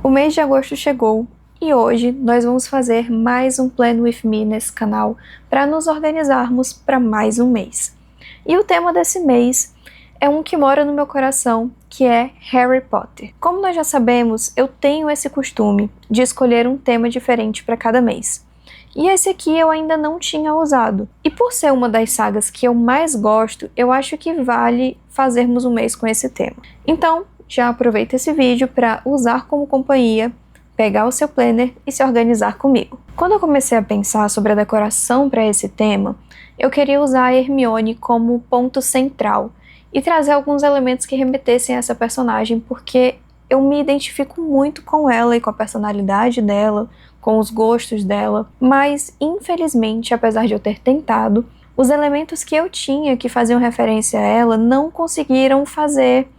O mês de agosto chegou e hoje nós vamos fazer mais um Plan With Me nesse canal para nos organizarmos para mais um mês. E o tema desse mês é um que mora no meu coração, que é Harry Potter. Como nós já sabemos, eu tenho esse costume de escolher um tema diferente para cada mês. E esse aqui eu ainda não tinha usado. E por ser uma das sagas que eu mais gosto, eu acho que vale fazermos um mês com esse tema. Então, já aproveita esse vídeo para usar como companhia, pegar o seu planner e se organizar comigo. Quando eu comecei a pensar sobre a decoração para esse tema, eu queria usar a Hermione como ponto central e trazer alguns elementos que remetessem a essa personagem, porque eu me identifico muito com ela e com a personalidade dela, com os gostos dela, mas infelizmente, apesar de eu ter tentado, os elementos que eu tinha que faziam referência a ela não conseguiram fazer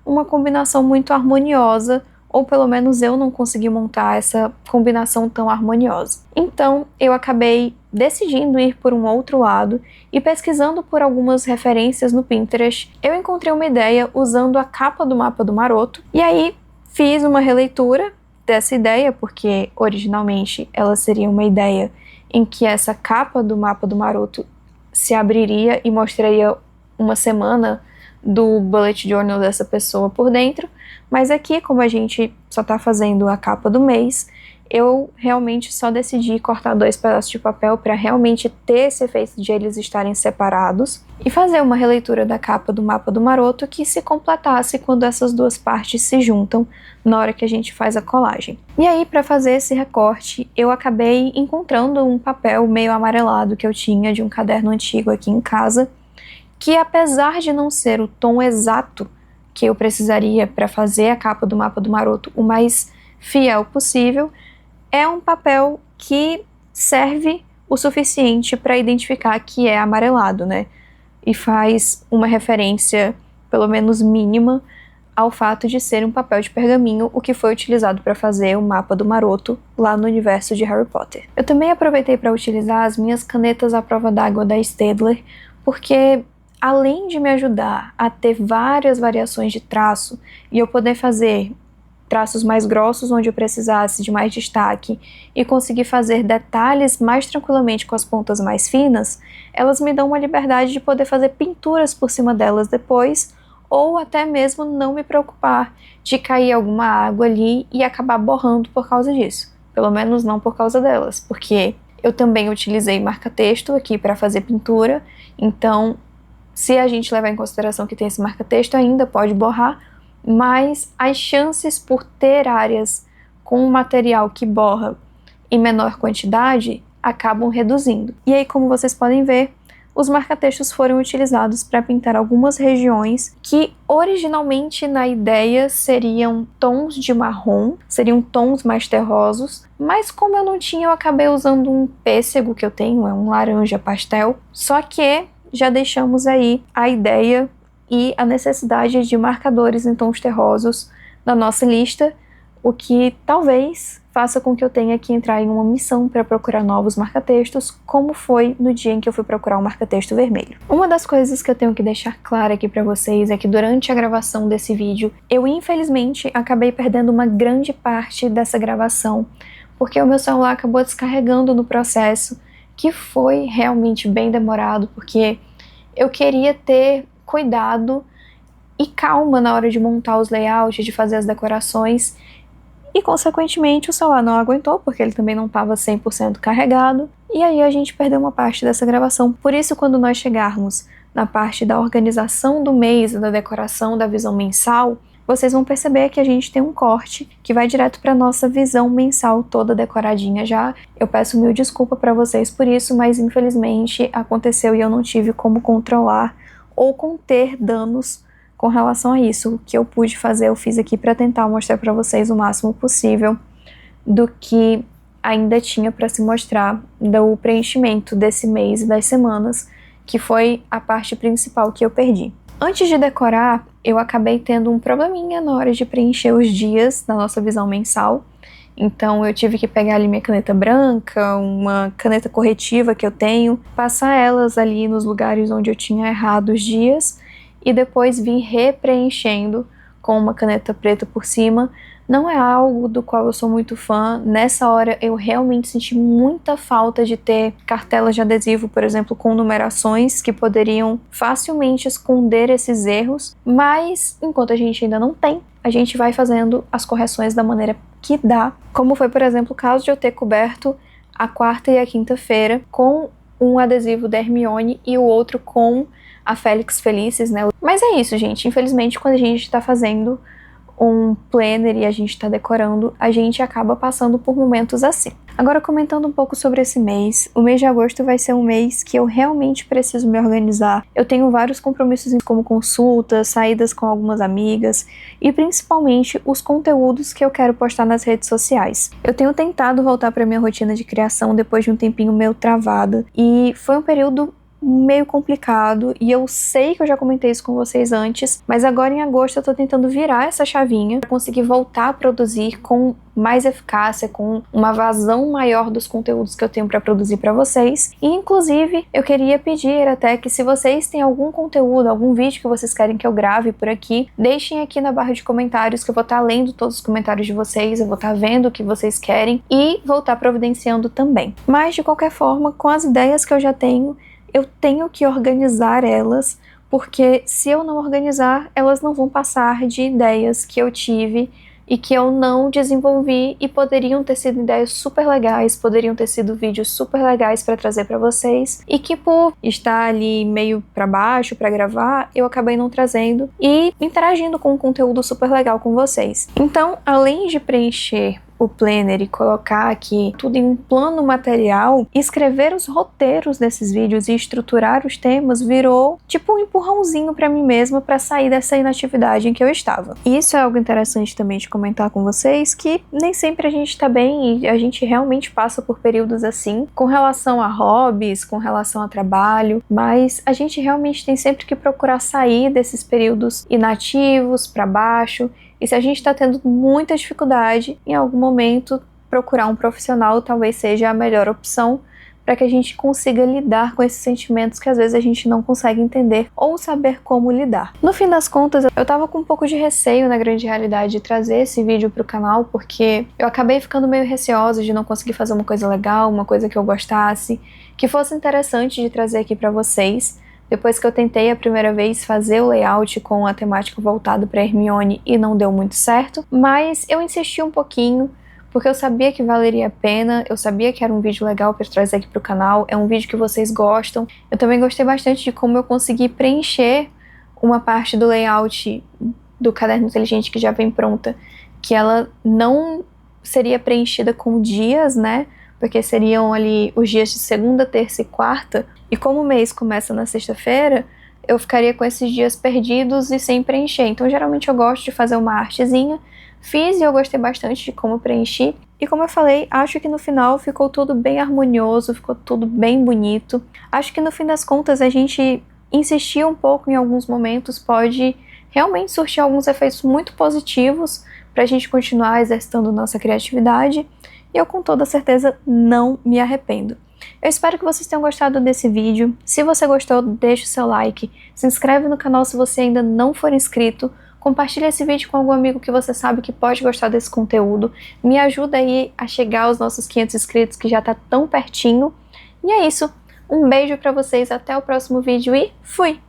uma combinação muito harmoniosa, ou pelo menos eu não consegui montar essa combinação tão harmoniosa. Então eu acabei decidindo ir por um outro lado e pesquisando por algumas referências no Pinterest, eu encontrei uma ideia usando a capa do mapa do Maroto, e aí fiz uma releitura dessa ideia, porque originalmente ela seria uma ideia em que essa capa do mapa do Maroto se abriria e mostraria uma semana do bullet journal dessa pessoa por dentro, mas aqui, como a gente só tá fazendo a capa do mês, eu realmente só decidi cortar 2 pedaços de papel para realmente ter esse efeito de eles estarem separados e fazer uma releitura da capa do mapa do Maroto que se completasse quando essas duas partes se juntam na hora que a gente faz a colagem. E aí, para fazer esse recorte, eu acabei encontrando um papel meio amarelado que eu tinha de um caderno antigo aqui em casa, que apesar de não ser o tom exato que eu precisaria para fazer a capa do mapa do Maroto o mais fiel possível, é um papel que serve o suficiente para identificar que é amarelado, né? E faz uma referência, pelo menos mínima, ao fato de ser um papel de pergaminho, o que foi utilizado para fazer o mapa do Maroto lá no universo de Harry Potter. Eu também aproveitei para utilizar as minhas canetas à prova d'água da Staedtler, porque além de me ajudar a ter várias variações de traço e eu poder fazer traços mais grossos onde eu precisasse de mais destaque e conseguir fazer detalhes mais tranquilamente com as pontas mais finas, elas me dão uma liberdade de poder fazer pinturas por cima delas depois, ou até mesmo não me preocupar de cair alguma água ali e acabar borrando por causa disso. Pelo menos não por causa delas, porque eu também utilizei marca-texto aqui para fazer pintura, então se a gente levar em consideração que tem esse marca-texto, ainda pode borrar, mas as chances por ter áreas com material que borra em menor quantidade acabam reduzindo. E aí, como vocês podem ver, os marca-textos foram utilizados para pintar algumas regiões que originalmente na ideia seriam tons de marrom, seriam tons mais terrosos, mas como eu não tinha, eu acabei usando um pêssego que eu tenho, é um laranja pastel, só que já deixamos aí a ideia e a necessidade de marcadores em tons terrosos na nossa lista, o que talvez faça com que eu tenha que entrar em uma missão para procurar novos marca-textos, como foi no dia em que eu fui procurar um marca-texto vermelho. Uma das coisas que eu tenho que deixar clara aqui para vocês é que durante a gravação desse vídeo, eu infelizmente acabei perdendo uma grande parte dessa gravação, porque o meu celular acabou descarregando no processo, que foi realmente bem demorado, porque eu queria ter cuidado e calma na hora de montar os layouts, de fazer as decorações, e consequentemente o celular não aguentou, porque ele também não estava 100% carregado, e aí a gente perdeu uma parte dessa gravação. Por isso, quando nós chegarmos na parte da organização do mês, da decoração da visão mensal, vocês vão perceber que a gente tem um corte que vai direto para nossa visão mensal toda decoradinha já. Eu peço mil desculpas para vocês por isso, mas infelizmente aconteceu e eu não tive como controlar ou conter danos com relação a isso. O que eu pude fazer, eu fiz aqui para tentar mostrar para vocês o máximo possível do que ainda tinha para se mostrar do preenchimento desse mês e das semanas, que foi a parte principal que eu perdi. Antes de decorar, eu acabei tendo um probleminha na hora de preencher os dias da nossa visão mensal. Então eu tive que pegar ali minha caneta branca, uma caneta corretiva que eu tenho, passar elas ali nos lugares onde eu tinha errado os dias e depois vir repreenchendo com uma caneta preta por cima não é algo do qual eu sou muito fã. Nessa hora eu realmente senti muita falta de ter cartelas de adesivo, por exemplo, com numerações que poderiam facilmente esconder esses erros, mas enquanto a gente ainda não tem, a gente vai fazendo as correções da maneira que dá, como foi, por exemplo, o caso de eu ter coberto a quarta e a quinta-feira com um adesivo da Hermione e o outro com a Félix Felicis, né? Mas é isso, gente. Infelizmente, quando a gente tá fazendo um planner e a gente tá decorando, a gente acaba passando por momentos assim. Agora, comentando um pouco sobre esse mês, o mês de agosto vai ser um mês que eu realmente preciso me organizar. Eu tenho vários compromissos como consultas, saídas com algumas amigas e principalmente os conteúdos que eu quero postar nas redes sociais. Eu tenho tentado voltar para minha rotina de criação depois de um tempinho meio travada e foi um período meio complicado, e eu sei que eu já comentei isso com vocês antes, mas agora em agosto eu tô tentando virar essa chavinha para conseguir voltar a produzir com mais eficácia, com uma vazão maior dos conteúdos que eu tenho para produzir para vocês. E inclusive eu queria pedir até que, se vocês têm algum conteúdo, algum vídeo que vocês querem que eu grave por aqui, deixem aqui na barra de comentários, que eu vou estar lendo todos os comentários de vocês, eu vou estar vendo o que vocês querem e vou estar providenciando também. Mas de qualquer forma, com as ideias que eu já tenho, eu tenho que organizar elas, porque se eu não organizar, elas não vão passar de ideias que eu tive e que eu não desenvolvi, e poderiam ter sido ideias super legais, poderiam ter sido vídeos super legais para trazer para vocês, e que por estar ali meio para baixo para gravar, eu acabei não trazendo e interagindo com um conteúdo super legal com vocês. Então, além de preencher o planner e colocar aqui tudo em um plano material, escrever os roteiros desses vídeos e estruturar os temas virou tipo um empurrãozinho para mim mesma para sair dessa inatividade em que eu estava. E isso é algo interessante também de comentar com vocês, que nem sempre a gente tá bem e a gente realmente passa por períodos assim, com relação a hobbies, com relação a trabalho, mas a gente realmente tem sempre que procurar sair desses períodos inativos para baixo. E se a gente está tendo muita dificuldade, em algum momento procurar um profissional talvez seja a melhor opção para que a gente consiga lidar com esses sentimentos que às vezes a gente não consegue entender ou saber como lidar. No fim das contas, eu tava com um pouco de receio, na grande realidade, de trazer esse vídeo pro canal, porque eu acabei ficando meio receosa de não conseguir fazer uma coisa legal, uma coisa que eu gostasse, que fosse interessante de trazer aqui para vocês. Depois que eu tentei a primeira vez fazer o layout com a temática voltada para Hermione e não deu muito certo, mas eu insisti um pouquinho, porque eu sabia que valeria a pena, eu sabia que era um vídeo legal para trazer aqui pro canal, é um vídeo que vocês gostam. Eu também gostei bastante de como eu consegui preencher uma parte do layout do caderno inteligente que já vem pronta, que ela não seria preenchida com dias, né? Porque seriam ali os dias de segunda, terça e quarta, e como o mês começa na sexta-feira, eu ficaria com esses dias perdidos e sem preencher. Então, geralmente eu gosto de fazer uma artezinha. Fiz e eu gostei bastante de como preenchi. E como eu falei, acho que no final ficou tudo bem harmonioso, ficou tudo bem bonito. Acho que no fim das contas a gente insistir um pouco em alguns momentos pode realmente surtir alguns efeitos muito positivos para a gente continuar exercitando nossa criatividade. E eu com toda certeza não me arrependo. Eu espero que vocês tenham gostado desse vídeo. Se você gostou, deixa o seu like, se inscreve no canal se você ainda não for inscrito, compartilha esse vídeo com algum amigo que você sabe que pode gostar desse conteúdo, me ajuda aí a chegar aos nossos 500 inscritos, que já tá tão pertinho. E é isso, um beijo pra vocês, até o próximo vídeo e fui!